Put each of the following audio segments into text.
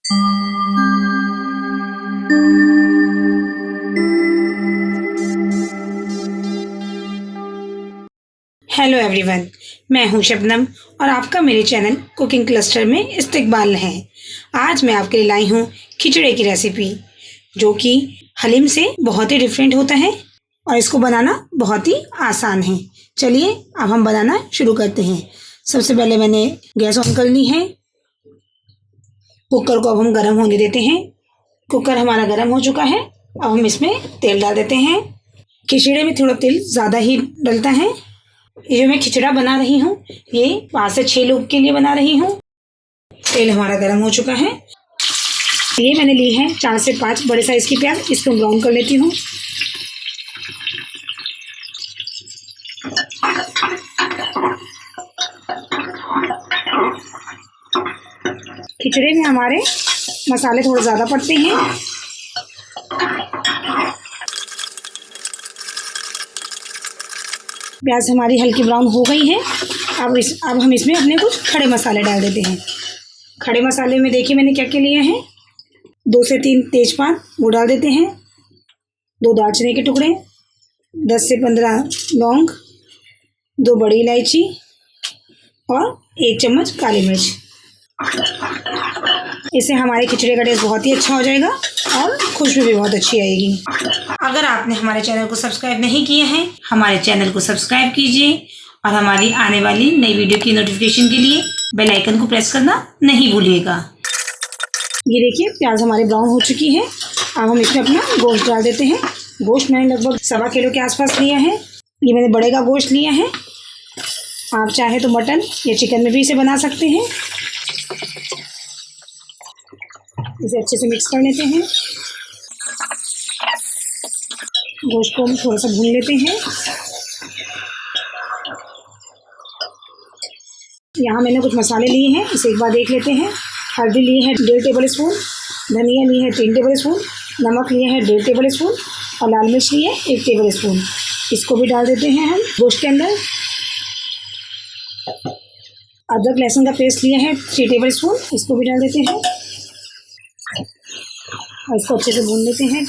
Hello everyone, मैं हूं शबनम और आपका मेरे चैनल कुकिंग क्लस्टर में इस्तकबाल है। आज मैं आपके लिए लाई हूं खिचड़े की रेसिपी, जो कि हलीम से बहुत ही डिफरेंट होता है और इसको बनाना बहुत ही आसान है। चलिए अब हम बनाना शुरू करते हैं। सबसे पहले मैंने गैस ऑन कर ली है। कुकर को अब हम गर्म होने देते हैं। कुकर हमारा गर्म हो चुका है। अब हम इसमें तेल डाल देते हैं। खिचड़े में थोड़ा तेल ज़्यादा ही डलता है। ये जो मैं खिचड़ा बना रही हूँ, ये 5 से 6 लोग के लिए बना रही हूँ। तेल हमारा गर्म हो चुका है। ये मैंने ली है 4 से 5 बड़े साइज़ की प्याज। इसको ब्राउन कर लेती हूँ। खिचड़े में हमारे मसाले थोड़े ज़्यादा पड़ते हैं। प्याज हमारी हल्की ब्राउन हो गई है। अब हम इसमें अपने कुछ खड़े मसाले डाल देते हैं। खड़े मसाले में देखिए मैंने क्या क्या लिया है। 2 से 3 तेजपात वो डाल देते हैं। 2 दालचीनी के टुकड़े, 10 से 15 लौंग, 2 बड़ी इलायची और 1 चम्मच काली मिर्च। इससे हमारे खिचड़े का टेस्ट बहुत ही अच्छा हो जाएगा और खुशबू भी बहुत अच्छी आएगी। अगर आपने हमारे चैनल को सब्सक्राइब नहीं किया है, हमारे चैनल को सब्सक्राइब कीजिए और हमारी आने वाली नई वीडियो की नोटिफिकेशन के लिए बेल आइकन को प्रेस करना नहीं भूलिएगा। ये देखिए प्याज हमारे ब्राउन हो चुकी है। अब हम इसमें अपना गोश्त डाल देते हैं। गोश्त मैंने लगभग 1.25 किलो के आसपास लिया है। ये मैंने बड़े का गोश्त लिया है। आप चाहे तो मटन या चिकन में भी इसे बना सकते हैं। इसे अच्छे से मिक्स कर लेते हैं। गोश्त को हम थोड़ा सा भून लेते हैं। यहाँ मैंने कुछ मसाले लिए हैं, इसे एक बार देख लेते हैं। हल्दी ली है 1.5 टेबल स्पून, धनिया ली है 3 टेबल स्पून, नमक लिया है 1.5 टेबल स्पून और लाल मिर्च ली है 1 टेबल स्पून। इसको भी डाल देते हैं हम गोश्त के अंदर। अदरक लहसुन का पेस्ट लिया है 3 टेबल स्पून, इसको भी डाल देते हैं और इसको अच्छे से भून लेते हैं।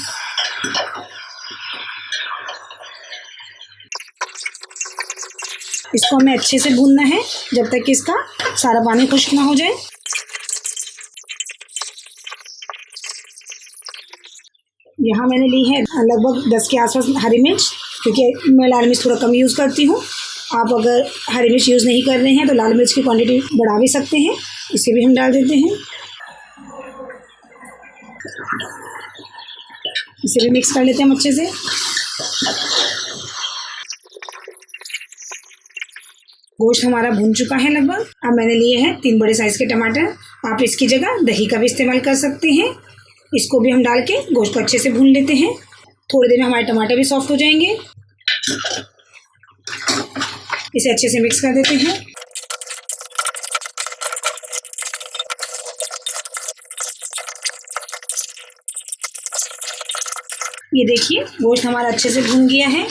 इसको हमें अच्छे से भूनना है जब तक कि इसका सारा पानी खुश्क ना हो जाए। यहाँ मैंने ली है लगभग 10 के आसपास हरी मिर्च, क्योंकि मैं लाल मिर्च थोड़ा कम यूज़ करती हूँ। आप अगर हरी मिर्च यूज़ नहीं कर रहे हैं तो लाल मिर्च की क्वांटिटी बढ़ा भी सकते हैं। इसे भी हम डाल देते हैं। इसे भी मिक्स कर लेते हैं हम अच्छे से। गोश्त हमारा भून चुका है लगभग। अब मैंने लिए हैं 3 बड़े साइज़ के टमाटर। आप इसकी जगह दही का भी इस्तेमाल कर सकते हैं। इसको भी हम डाल के गोश्त को अच्छे से भून लेते हैं। थोड़ी देर में हमारे टमाटर भी सॉफ्ट हो जाएंगे। इसे अच्छे से मिक्स कर देते हैं। ये देखिए गोश्त हमारा अच्छे से भून गया है।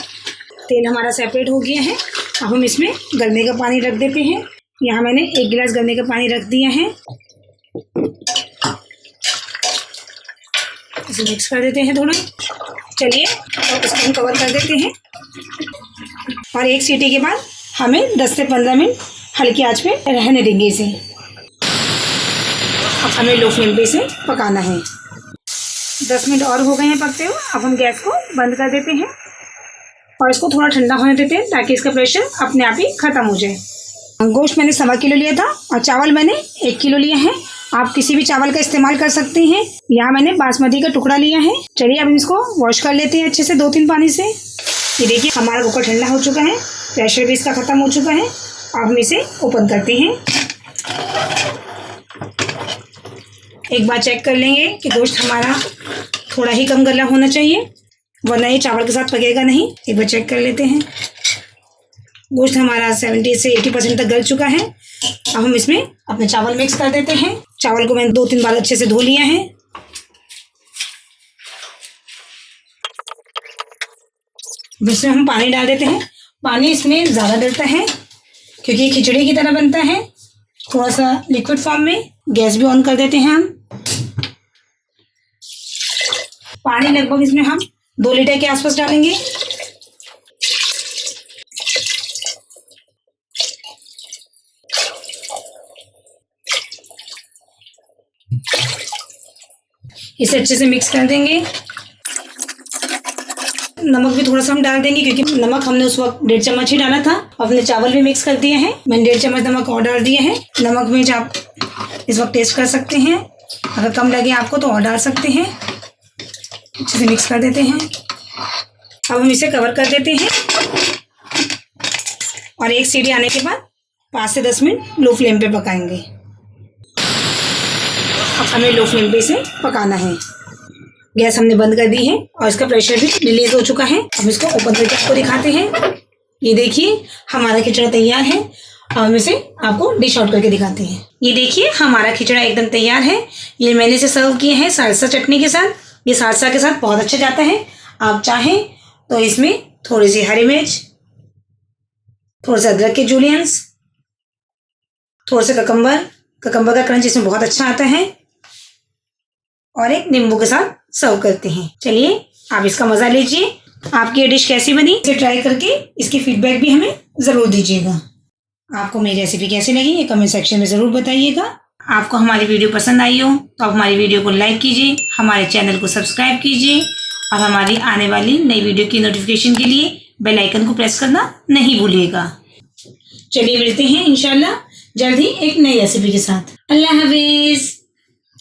तेल हमारा सेपरेट हो गया है। अब हम इसमें गलने का पानी रख देते हैं। यहाँ मैंने 1 गिलास गलने का पानी रख दिया है। इसे मिक्स कर देते हैं थोड़ा। चलिए और इसको हम कवर कर देते हैं और 1 सीटी के बाद हमें 10 से 15 मिनट हल्की आंच पे रहने देंगे इसे। हमें लो फ्लेम पे इसे पकाना है। 10 मिनट और हो गए हैं पकते हुए। अब हम गैस को बंद कर देते हैं और इसको थोड़ा ठंडा होने देते हैं ताकि इसका प्रेशर अपने आप ही ख़त्म हो जाए। गोश्त मैंने 1.25 किलो लिया था और चावल मैंने 1 किलो लिया है। आप किसी भी चावल का इस्तेमाल कर सकते हैं। यहाँ मैंने बासमती का टुकड़ा लिया है। चलिए अब इसको वॉश कर लेते हैं अच्छे से 2-3 पानी से। ये देखिए हमारा कुकर ठंडा हो चुका है, प्रेशर भी इसका ख़त्म हो चुका है। अब हम इसे ओपन करते हैं। एक बार चेक कर लेंगे कि गोश्त हमारा थोड़ा ही कम गला होना चाहिए, वरना ये चावल के साथ पकेगा नहीं। एक बार चेक कर लेते हैं। गोश्त हमारा 70 से 80% तक गल चुका है। अब हम इसमें अपने चावल मिक्स कर देते हैं। चावल को मैंने 2-3 बार अच्छे से धो लिया है। इसमें हम पानी डाल देते हैं। पानी इसमें ज़्यादा डलता है क्योंकि ये खिचड़ी की तरह बनता है, थोड़ा सा लिक्विड फॉर्म में। गैस भी ऑन कर देते हैं हम। पानी लगभग इसमें हम 2 लीटर के आसपास डालेंगे। इसे अच्छे से मिक्स कर देंगे। नमक भी थोड़ा सा हम डाल देंगे क्योंकि नमक हमने उस वक्त 1.5 चम्मच ही डाला था। अपने चावल भी मिक्स कर दिए हैं, मैंने 1.5 चम्मच नमक और डाल दिए हैं। नमक में आप इस वक्त टेस्ट कर सकते हैं, अगर कम लगे आपको तो और डाल सकते हैं। अच्छे से मिक्स कर देते हैं। अब हम इसे कवर कर देते हैं और 1 सीटी आने के बाद 5 से 10 मिनट लो फ्लेम पे पकाएंगे। अब हमें लो फ्लेम पे इसे पकाना है। गैस हमने बंद कर दी है और इसका प्रेशर भी रिलीज हो चुका है। अब इसको ओपन करके आपको दिखाते हैं। ये देखिए हमारा खिचड़ा तैयार है। अब हम इसे आपको डिश आउट करके दिखाते हैं। ये देखिए हमारा खिचड़ा एकदम तैयार है। ये मैंने इसे सर्व किए हैं सालसा चटनी के साथ। ये सालसा के साथ बहुत अच्छा जाता है। आप चाहें तो इसमें थोड़ी सी हरी मिर्च, थोड़ा सा अदरक के जूलियंस, थोड़ा सा ककम्बर का क्रंच इसमें बहुत अच्छा आता है और एक नींबू के साथ सर्व करते हैं। चलिए आप इसका मजा लीजिए। आपकी ये डिश कैसी बनी इसे ट्राई करके इसकी फीडबैक भी हमें जरूर दीजिएगा। आपको मेरी रेसिपी कैसी लगी ये कमेंट सेक्शन में जरूर बताइएगा। आपको हमारी वीडियो पसंद आई हो तो आप हमारी वीडियो को लाइक कीजिए, हमारे चैनल को सब्सक्राइब कीजिए और हमारी आने वाली नई वीडियो की नोटिफिकेशन के लिए बेल आइकन को प्रेस करना नहीं भूलिएगा। चलिए मिलते हैं इंशाल्लाह जल्द ही एक नई रेसिपी के साथ। अल्लाह हाफिज।